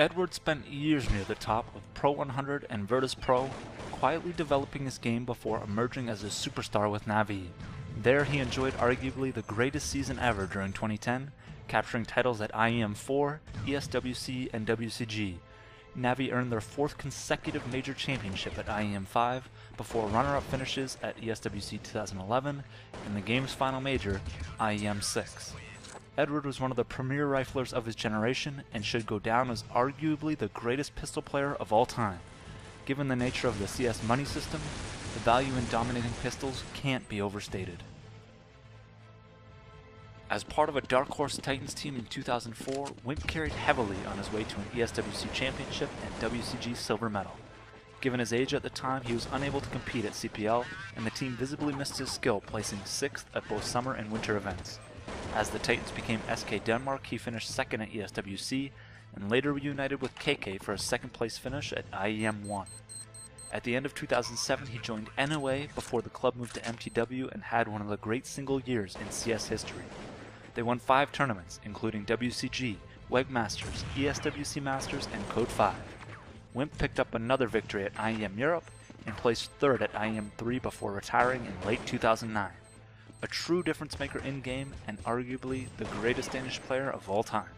Edward spent years near the top of Pro 100 and Virtus Pro, quietly developing his game before emerging as a superstar with Navi. There he enjoyed arguably the greatest season ever during 2010, capturing titles at IEM4, ESWC, and WCG. Navi earned their fourth consecutive major championship at IEM5 before runner-up finishes at ESWC 2011 and the game's final major, IEM6. Edward was one of the premier riflers of his generation and should go down as arguably the greatest pistol player of all time. Given the nature of the CS money system, the value in dominating pistols can't be overstated. As part of a Dark Horse Titans team in 2004, Wimp carried heavily on his way to an ESWC championship and WCG silver medal. Given his age at the time, he was unable to compete at CPL, and the team visibly missed his skill, placing 6th at both summer and winter events. As the Titans became SK Denmark, he finished 2nd at ESWC, and later reunited with KK for a 2nd place finish at IEM1. At the end of 2007, he joined NOA before the club moved to MTW and had one of the great single years in CS history. They won 5 tournaments, including WCG, WEG Masters, ESWC Masters, and Code 5. Wimp picked up another victory at IEM Europe and placed 3rd at IEM 3 before retiring in late 2009. A true difference maker in-game and arguably the greatest Danish player of all time.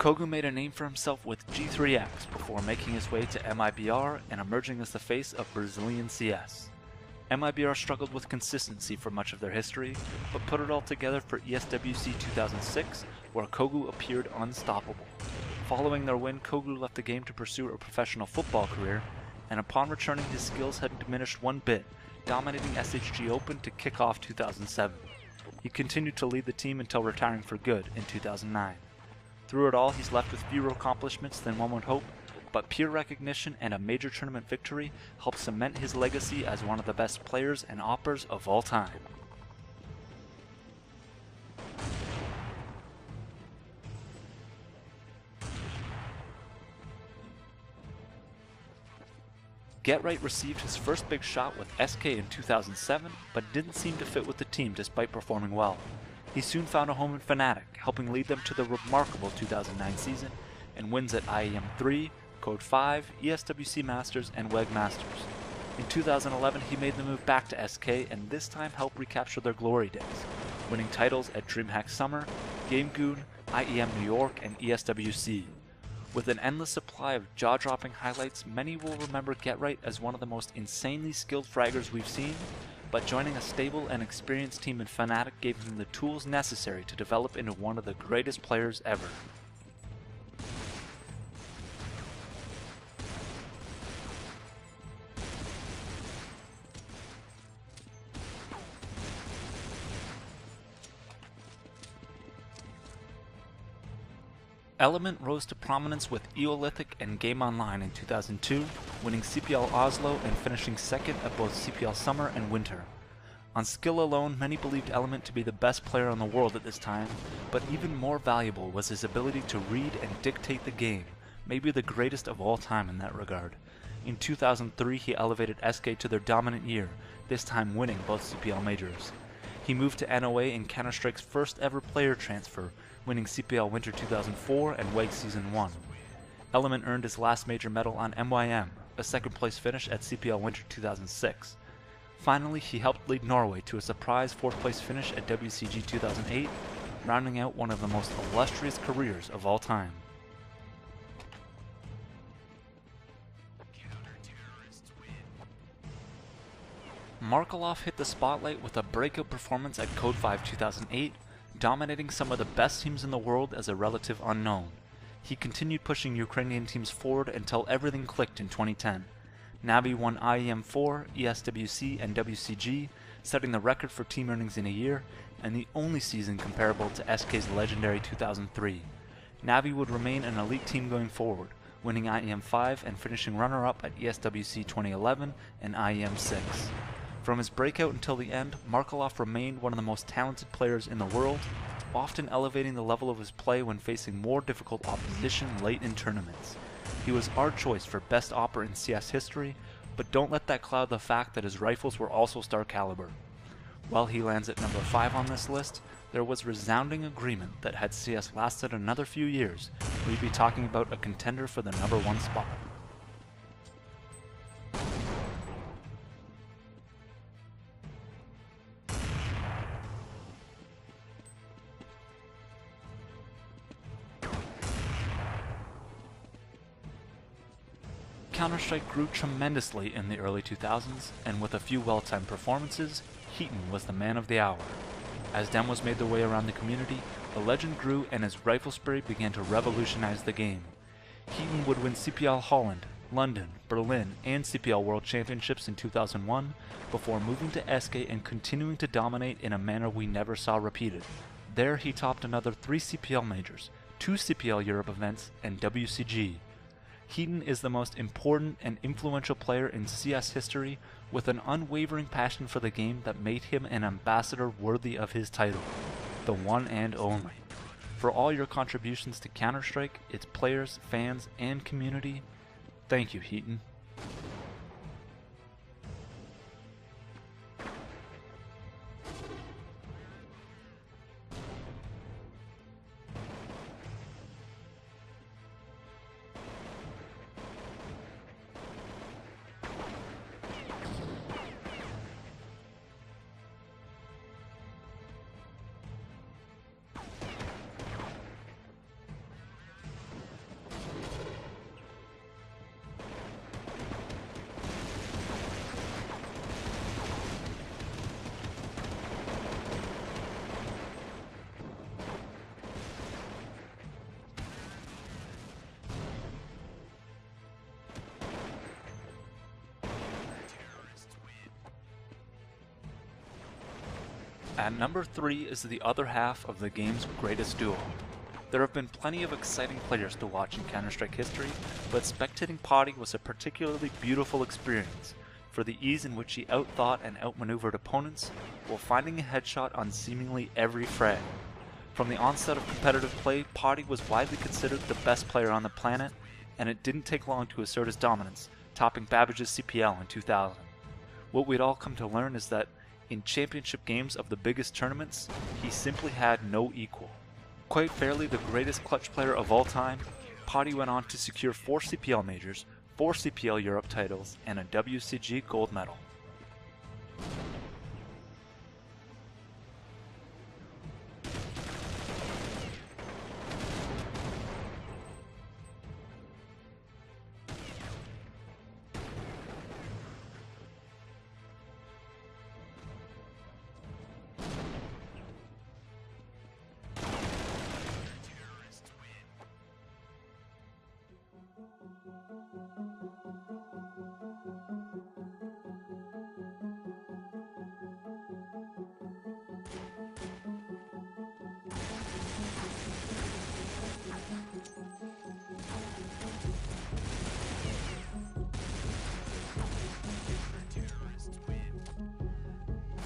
Kogu made a name for himself with G3X before making his way to MIBR and emerging as the face of Brazilian CS. MIBR struggled with consistency for much of their history, but put it all together for ESWC 2006, where Kogu appeared unstoppable. Following their win, Kogu left the game to pursue a professional football career, and upon returning his skills hadn't diminished one bit, dominating SHG Open to kick off 2007. He continued to lead the team until retiring for good in 2009. Through it all, he's left with fewer accomplishments than one would hope, but peer recognition and a major tournament victory helped cement his legacy as one of the best players and oppers of all time. Get-Right received his first big shot with SK in 2007, but didn't seem to fit with the team despite performing well. He soon found a home in Fnatic, helping lead them to the remarkable 2009 season and wins at IEM 3, Code 5, ESWC Masters, and WEG Masters. In 2011, he made the move back to SK and this time helped recapture their glory days, winning titles at DreamHack Summer, GameGoon, IEM New York, and ESWC. With an endless supply of jaw-dropping highlights, many will remember Get-Right as one of the most insanely skilled fraggers we've seen, but joining a stable and experienced team in Fnatic gave him the tools necessary to develop into one of the greatest players ever. Element rose to prominence with Eolithic and Game Online in 2002, winning CPL Oslo and finishing 2nd at both CPL Summer and Winter. On skill alone, many believed Element to be the best player in the world at this time, but even more valuable was his ability to read and dictate the game, maybe the greatest of all time in that regard. In 2003, he elevated SK to their dominant year, this time winning both CPL majors. He moved to NOA in Counter-Strike's first ever player transfer, winning CPL Winter 2004 and WEG Season 1. Element earned his last major medal on MYM, a 2nd place finish at CPL Winter 2006. Finally, he helped lead Norway to a surprise 4th place finish at WCG 2008, rounding out one of the most illustrious careers of all time. Markelov hit the spotlight with a breakout performance at Code 5 2008, dominating some of the best teams in the world as a relative unknown. He continued pushing Ukrainian teams forward until everything clicked in 2010. Navi won IEM4, ESWC, and WCG, setting the record for team earnings in a year, and the only season comparable to SK's legendary 2003. Navi would remain an elite team going forward, winning IEM5 and finishing runner-up at ESWC 2011 and IEM6. From his breakout until the end, Markelov remained one of the most talented players in the world, often elevating the level of his play when facing more difficult opposition late in tournaments. He was our choice for best opera in CS history, but don't let that cloud the fact that his rifles were also star caliber. While he lands at number 5 on this list, there was resounding agreement that had CS lasted another few years, we'd be talking about a contender for the number 1 spot. Counter-Strike grew tremendously in the early 2000s, and with a few well-timed performances, Heaton was the man of the hour. As demos made their way around the community, the legend grew and his rifle spray began to revolutionize the game. Heaton would win CPL Holland, London, Berlin, and CPL World Championships in 2001, before moving to SK and continuing to dominate in a manner we never saw repeated. There he topped another 3 CPL majors, 2 CPL Europe events, and WCG. Heaton is the most important and influential player in CS history, with an unwavering passion for the game that made him an ambassador worthy of his title, the one and only. For all your contributions to Counter-Strike, its players, fans, and community, thank you, Heaton. At number 3 is the other half of the game's greatest duo. There have been plenty of exciting players to watch in Counter-Strike history, but spectating Potty was a particularly beautiful experience for the ease in which he outthought and outmaneuvered opponents while finding a headshot on seemingly every frag. From the onset of competitive play, Potty was widely considered the best player on the planet, and it didn't take long to assert his dominance, topping Babbage's CPL in 2000. What we'd all come to learn is that in championship games of the biggest tournaments, he simply had no equal. Quite fairly the greatest clutch player of all time, Potty went on to secure 4 CPL majors, 4 CPL Europe titles, and a WCG gold medal.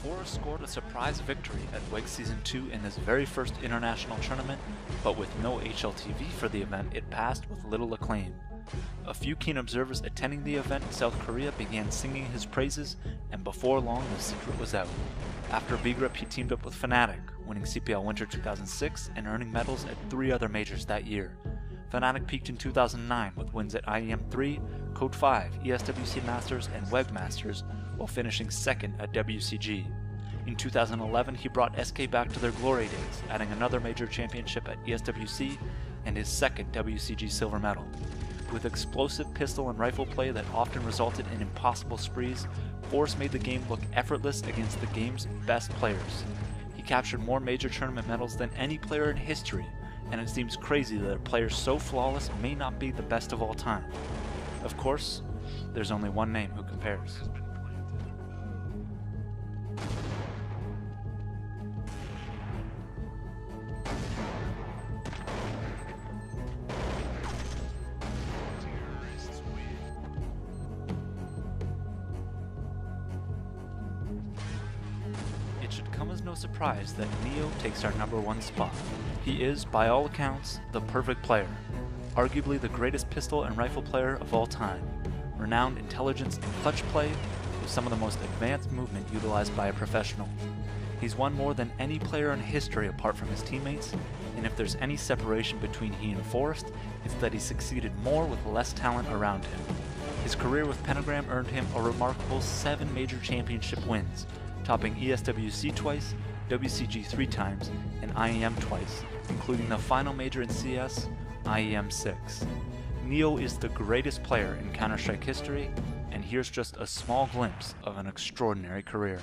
Forrest scored a surprise victory at WEG Season 2 in his very first international tournament, but with no HLTV for the event, it passed with little acclaim. A few keen observers attending the event in South Korea began singing his praises, and before long the secret was out. After B-Grip, he teamed up with Fnatic, winning CPL Winter 2006 and earning medals at 3 other majors that year. Fnatic peaked in 2009 with wins at IEM3, Code 5, ESWC Masters, and WEG Masters, while finishing 2nd at WCG. In 2011, he brought SK back to their glory days, adding another major championship at ESWC and his 2nd WCG silver medal. With explosive pistol and rifle play that often resulted in impossible sprees, Forrest made the game look effortless against the game's best players. He captured more major tournament medals than any player in history, and it seems crazy that a player so flawless may not be the best of all time. Of course, There's only one name who compares. It should come as no surprise that Neo takes our #1 spot. He is, by all accounts, the perfect player. Arguably the greatest pistol and rifle player of all time. Renowned intelligence and clutch play, with some of the most advanced movement utilized by a professional. He's won more than any player in history apart from his teammates, and if there's any separation between he and Forrest, it's that he succeeded more with less talent around him. His career with Pentagram earned him a remarkable 7 major championship wins, topping ESWC twice, WCG 3 times, and IEM twice, including the final major in CS, IEM 6. Neo is the greatest player in Counter-Strike history, and here's just a small glimpse of an extraordinary career.